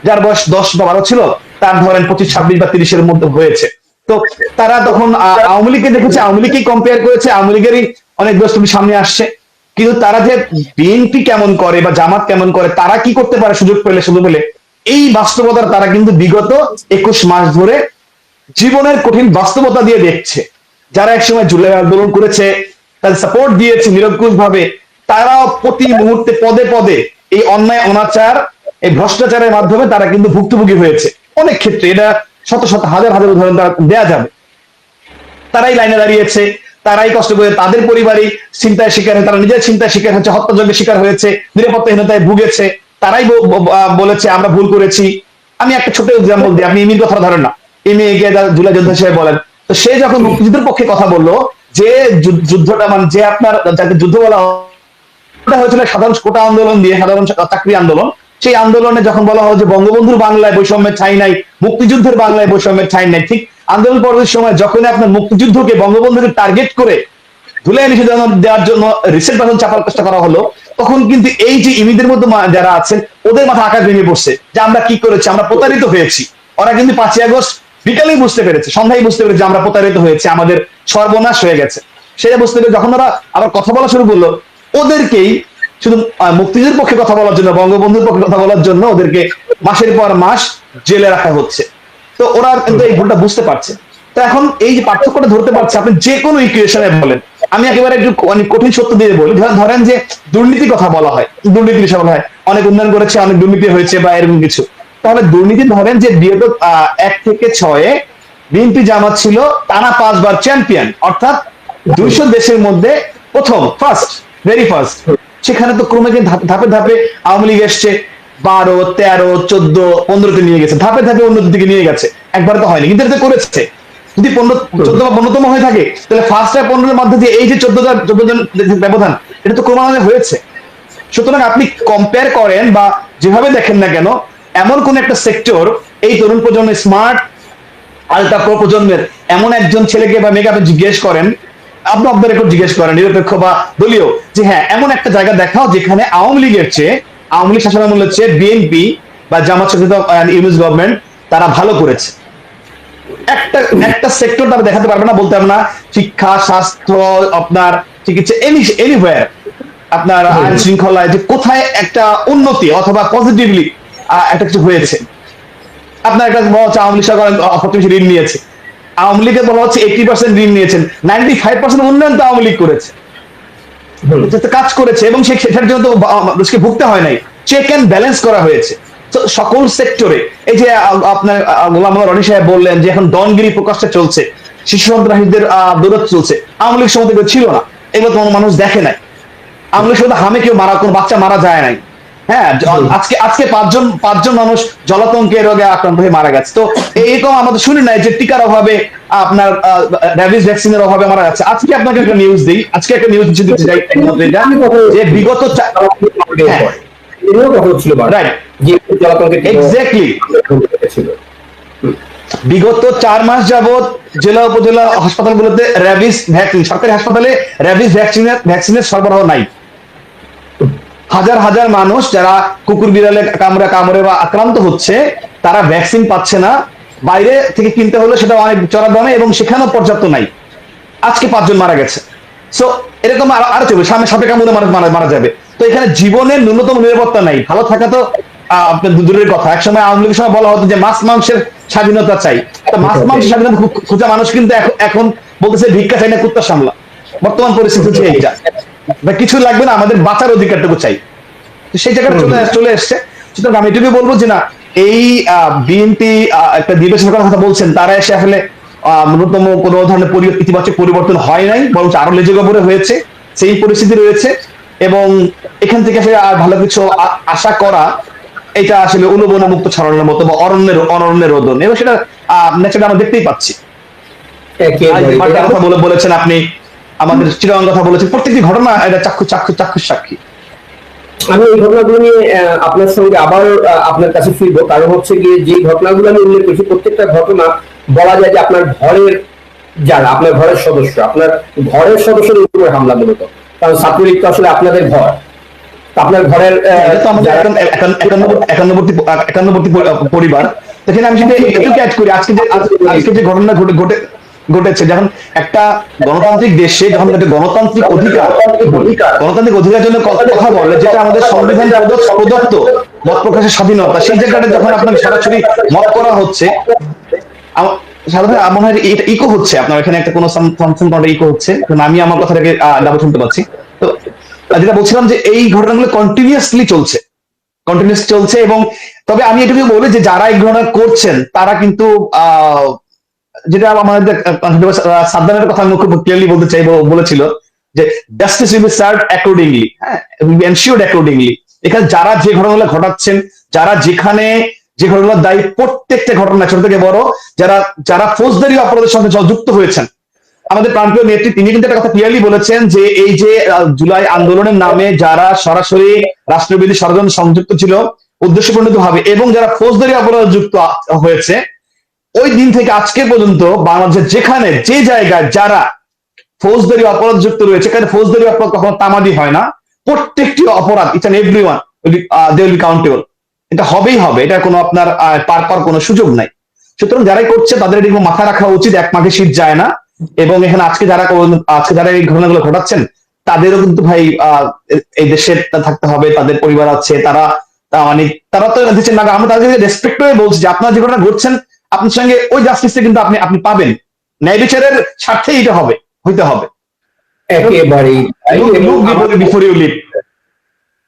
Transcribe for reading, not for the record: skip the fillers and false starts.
যার বয়স 10 বা 12 ছিল, তার ধরেন 25, 26 বা 30-এর মধ্যে হয়েছে। তো তারা তখন আওয়ামী লীগকে দেখেছে, আওয়ামী লীগকেই কম্পেয়ার করেছে, আওয়ামী লীগেরই অনেক দোষত্রুটি সামনে আসছে। কিন্তু তারা যে বিএনপি কেমন করে বা জামাত কেমন করে, তারা কি করতে পারে সুযোগ পেলে, এই বাস্তবতার তারা কিন্তু বিগত 21 মাস ধরে জীবনের কঠিন বাস্তবতা দিয়ে দেখছে। যারা একসময় জুলাই আন্দোলন করেছে, তাদের সাপোর্ট দিয়েছে নিরঙ্কুশ ভাবে, তারাও প্রতি মুহূর্তে পদে পদে এই অন্যায় অনাচার, এই ভ্রষ্টাচারের মাধ্যমে তারা কিন্তু ভুক্তভোগী হয়েছে অনেক ক্ষেত্রে। এটা শত শত হাজার হাজার উদাহরণ দেওয়া যাবে। তারাই লাইনে দাঁড়িয়েছে, তারাই কষ্ট করে, তাদের পরিবারই চিন্তায় শিকার হয়ে, তারা নিজের চিন্তায় শিকার হচ্ছে, হত্যাযজ্ঞের শিকার হয়েছে, নিরাপত্তাহীনতায় ভুগেছে। তারাই বলেছে আমরা ভুল করেছি। আমি একটা ছোট এক্সাম্পল দিই, আপনি ইমির কথা ধরেন না, ইমি এগিয়ে জুলাই যোদ্ধা হিসেবে বলেন। তো সে যখন মুক্তিযুদ্ধের পক্ষে কথা বললো, যে যুদ্ধটা মানে যে আপনার যাকে যুদ্ধ বলা হয়েছিল সাধারণ কোটা আন্দোলন দিয়ে, সাধারণ চাকরি আন্দোলন, সেই আন্দোলনে যখন বলা হয় যে বঙ্গবন্ধুর বাংলায় বৈষম্যের ঠাঁই নাই, মুক্তিযুদ্ধের বাংলায় বৈষম্যের ঠাঁই নাই, ঠিক আন্দোলন পরবর্তী সময় যখন আপনার মুক্তিযুদ্ধকে বঙ্গবন্ধুকে টার্গেট করে ধুলাই নিষেধাজ্ঞা দেওয়ার জন্য রিসেন্ট ভাষণ চাপার চেষ্টা করা হলো, তখন কিন্তু এই যে ইমিদের মধ্যে যারা আছেন, ওদের মাথা আকাশ ভেঙে পড়ছে যে আমরা কি করেছি, আমরা প্রতারিত হয়েছি। ওরা কিন্তু 5ই আগস্ট বিকালেই বুঝতে পেরেছে, সন্ধ্যায় বুঝতে পেরেছে আমরা প্রতারিত হয়েছে, আমাদের সর্বনাশ হয়ে গেছে। সেটা বুঝতে পেরে যখন ওরা আবার কথা বলা শুরু করলো, ওদেরকেই শুধু মুক্তিযুদ্ধের পক্ষে কথা বলার জন্য, বঙ্গবন্ধুর পক্ষে কথা বলার জন্য ওদেরকে মাসের পর মাস জেলে রাখা হচ্ছে। তো ওরা কিন্তু এই ভুলটা বুঝতে পারছে। তো এখন এই যে পার্থক্যটা ধরতে পারছে, আপনি যে কোনো ইকুয়েশনে বলেন। আমি একেবারে একটু অনেক কঠিন সত্য দিয়ে বলি, ধরেন যে দুর্নীতির কথা বলা হয়, দুর্নীতি বিষয় বলা হয়, অনেক উন্নয়ন করেছে, অনেক দুর্নীতি হয়েছে বা এরকম কিছু। তাহলে দুর্নীতি ধরেন যে বিগত 1 থেকে 6 বিএনপি জামাত ছিল টানা 5 বার চ্যাম্পিয়ন, অর্থাৎ 200 দেশের মধ্যে প্রথম, ফার্স্ট, ভেরি ফার্স্ট। সেখানে তো ক্রমে ধাপে ধাপে আওয়ামী লীগ এসছে, 12, 13, 14, 15-তে নিয়ে গেছে, ধাপে ধাপে উন্নতির দিকে নিয়ে গেছে। একবার তো হয়নি, কিন্তু এটা করেছে। যদি 14 বা 15তম হয়ে থাকে, তাহলে ফার্স্ট আর 15-এর মধ্যে যে এই যে 14 জন ব্যবধান, এটা তো ক্রমান্বয়ে হয়েছে। সুতরাং আপনি কম্পেয়ার করেন বা যেভাবে দেখেন না কেন, এমন কোন একটা সেক্টর এই তরুণ প্রজন্মের, স্মার্ট আলট্রা প্রো প্রজন্মের এমন একজন ছেলেকে বা মেয়েকে আপনি জিজ্ঞেস করেন, আপনি অফ দ্য রেকর্ড জিজ্ঞেস করেন, নিরপেক্ষ বা দলীয়, যে হ্যাঁ এমন একটা জায়গা দেখাও যেখানে আওয়ামী লীগের চেয়ে, আওয়ামী লীগ শাসনামলের চেয়ে বিএনপি বা জামাত শাসিত ইউনিট গভর্নমেন্ট তারা ভালো করেছে। একটা একটা সেক্টর তারা দেখাতে পারবে না, বলতে পারবে না। শিক্ষা, স্বাস্থ্য, আপনার চিকিৎসা, এনিওয়্যার, আপনার আইন শৃঙ্খলায় যে কোথায় একটা উন্নতি অথবা পজিটিভলি একটা কিছু হয়েছে। আপনার একটা বলা হচ্ছে আওয়ামী লীগ সরকার অপ্রতিমশী ঋণ নিয়েছে, আওয়ামী লীগের বলা হচ্ছে 80% ঋণ নিয়েছেন, 95% উন্নয়ন তো আওয়ামী লীগ করেছে, কাজ করেছে, এবং সেটার জন্য তো দেশকে ভুগতে হয় নাই, চেক এন্ড ব্যালেন্স করা হয়েছে। সকল সেক্টরে। এই যে আপনার গোলাম মোল্লা রনি সাহেব বললেন যে এখন ডনগিরি প্রকাশ্যে চলছে, শিশু সন্ত্রাসীদের দৌলত চলছে, আওয়ামী লীগ সময় ছিল না, এগুলো তো মানুষ দেখে নাই। আওয়ামী লীগ সময় হামে কেউ মারা, কোন বাচ্চা মারা যায় নাই। হ্যাঁ, আজকে পাঁচজন মানুষ জলাতঙ্কের রোগে আক্রান্ত হয়ে মারা গেছে। তো এরকম আমাদের শুনি নাই যে টিকার অভাবে, আপনার র্যাবিস ভ্যাকসিনের অভাবে মারা যাচ্ছে। আজকে আপনাকে একটা নিউজ দিই, আজকে একটা নিউজ দিতে চাই, যে বিগত বিগত 4 মাস যাবত জেলা উপজেলা হাসপাতালগুলোতে র্যাবিস ভ্যাকসিন, সরকারি হাসপাতালে র্যাবিস ভ্যাকসিনের সরবরাহ নাই। হাজার হাজার মানুষ যারা কুকুর বিড়ালে কামড়ে বা আক্রান্ত হচ্ছে, তারা ভ্যাকসিন পাচ্ছে না, বাইরে থেকে কিনতে হলে সেটা অনেক চড়া দামে, এবং সেখানেও পর্যাপ্ত নাই। আজকে 5 জন মারা গেছে। সো এরকম আরো চলবে, সামনে সাপে কামড়ে মানুষ মারা যাবে। তো এখানে জীবনের ন্যূনতম নিরাপত্তা নাই। ভালো থাকা তো আপনার দূরের কথা। একসময় আওয়ামী লীগের সময় বলা হতো যে মাছ মাংসের স্বাধীনতা চাই, তো মাছ মাংসের স্বাধীনতা খোঁজা মানুষ কিন্তু এখন বলতেছে ভিক্ষা চাই না, কুত্তা সামলা। বর্তমান পরিস্থিতি হচ্ছে এইটা, কিছু লাগবে না, আমাদের বাঁচার অধিকারটুকু চাই। তো সেই জায়গাটা চলে এসছে। সুতরাং আমি এটুকু বলবো যে না, এই বিএনপি একটা বিবেচনার কথা বলছেন, তারা এসে আসলে ন্যূনতম কোনো ধরনের ইতিবাচক পরিবর্তন হয় নাই, বরং আরো লেজে গবরে হয়েছে, সেই পরিস্থিতি রয়েছে। এবং এখান থেকে আসলে আর ভালো কিছু আশা করা, এটা আসলে উলুবনে মুক্ত ছড়ানোর মতো, বা অরণ্যের রোদন, এবং সেটা ন্যাচারালি আমরা দেখতেই পাচ্ছি। কথা বলেছেন আপনি, আমাদের চিরং কথা বলেছেন, প্রত্যেকটি ঘটনা এটা চাক্ষুষ সাক্ষী। আমি এই ঘটনাগুলো নিয়ে আপনার সঙ্গে আবার আপনার কাছে ফিরবো, কারণ হচ্ছে গিয়ে যে ঘটনাগুলো আমি উল্লেখ করেছি, প্রত্যেকটা ঘটনা বলা যায় যে আপনার ঘরের যারা, আপনার ঘরের সদস্যদের উপরে হামলা মূলত। কারণ ছাত্রলীগ তো আসলে আপনাদের ঘর, তো আপনার ঘরের এটা তো আমাদের যারা- একান্নবর্তী পরিবার। সেখানে আমি সেটা একটু অ্যাড করি, আজকে যে ঘটনা ঘটেছে, যখন একটা গণতান্ত্রিক দেশে যখন একটা গণতান্ত্রিক অধিকার জন্য কথা বলে, যেটা আমাদের সংবিধান প্রদত্ত মত প্রকাশের স্বাধীনতা, সেই জায়গাটা যখন আপনাকে সরাসরি মত করা হচ্ছে, সাধারণত মনে হয় এটা ইকো হচ্ছে আপনার এখানে, একটা কোনো সামথিং ইকো হচ্ছে, কারণ আমি আমার কথাটাকে ডাবল শুনতে পাচ্ছি। তো যেটা বলছিলাম যে এই ঘটনাগুলো কন্টিনিউয়াসলি চলছে, এবং তবে আমি এটুকু বলি যে যারা এই ঘটনা করছেন তারা কিন্তু যেটা আমাদের সাদ্দামের কথা আমি খুব ক্লিয়ারলি বলতে চাইবো, বলেছিল যে justice will be served accordingly, হ্যাঁ, উইল বি এনশিওরড অ্যাকর্ডিংলি। এখানে যারা যে ঘটনাগুলো ঘটাচ্ছেন, যারা যেখানে যে ঘটনাগুলোর দায়ী, প্রত্যেকটা ঘটনা ছোট থেকে বড়, যারা ফৌজদারি অপরাধের সঙ্গে যুক্ত হয়েছেন, আমাদের প্রান্তীয় নেত্রী তিনি কিন্তু একটা কথা ক্লিয়ারলি বলেছেন যে এই যে জুলাই আন্দোলনের নামে যারা সরাসরি রাষ্ট্রবিরোধী ষড়যন্ত্র সংযুক্ত ছিল উদ্দেশ্যপ্রণোদিত ভাবে, এবং যারা ফৌজদারি অপরাধ যুক্ত হয়েছে, ওই দিন থেকে আজকে পর্যন্ত বাংলাদেশের যেখানে যে জায়গায় যারা ফৌজদারি অপরাধ যুক্ত রয়েছে, এখানে ফৌজদারি অপরাধ কখনো তামাদি হয় না। প্রত্যেকটি অপরাধ, it's an everyone they will be countable. এটা হবেই হবে, এটা কোনো আপনার পার পাওয়ার কোনো সুযোগ নাই। সুতরাং যারাই করছে তাদের এটি মাথা রাখা উচিত, এক মাঘে শীত যায় না। এবং এখানে আজকে যারা এই ঘটনাগুলো ঘটাচ্ছেন, তাদেরও কিন্তু ভাই এই দেশে থাকতে হবে, তাদের পরিবার আছে, মানে তারা তো দিচ্ছেন না, আমরা তাদেরকে রেসপেক্ট করে বলছি যে আপনারা যে ঘটনা ঘটছেন, আপনার সঙ্গে ওই জাস্টিসটা কিন্তু আপনি পাবেন, ন্যায় বিচারের স্বার্থে এটা হইতে হবে একেবারেই বিফোর ইউ লিভ।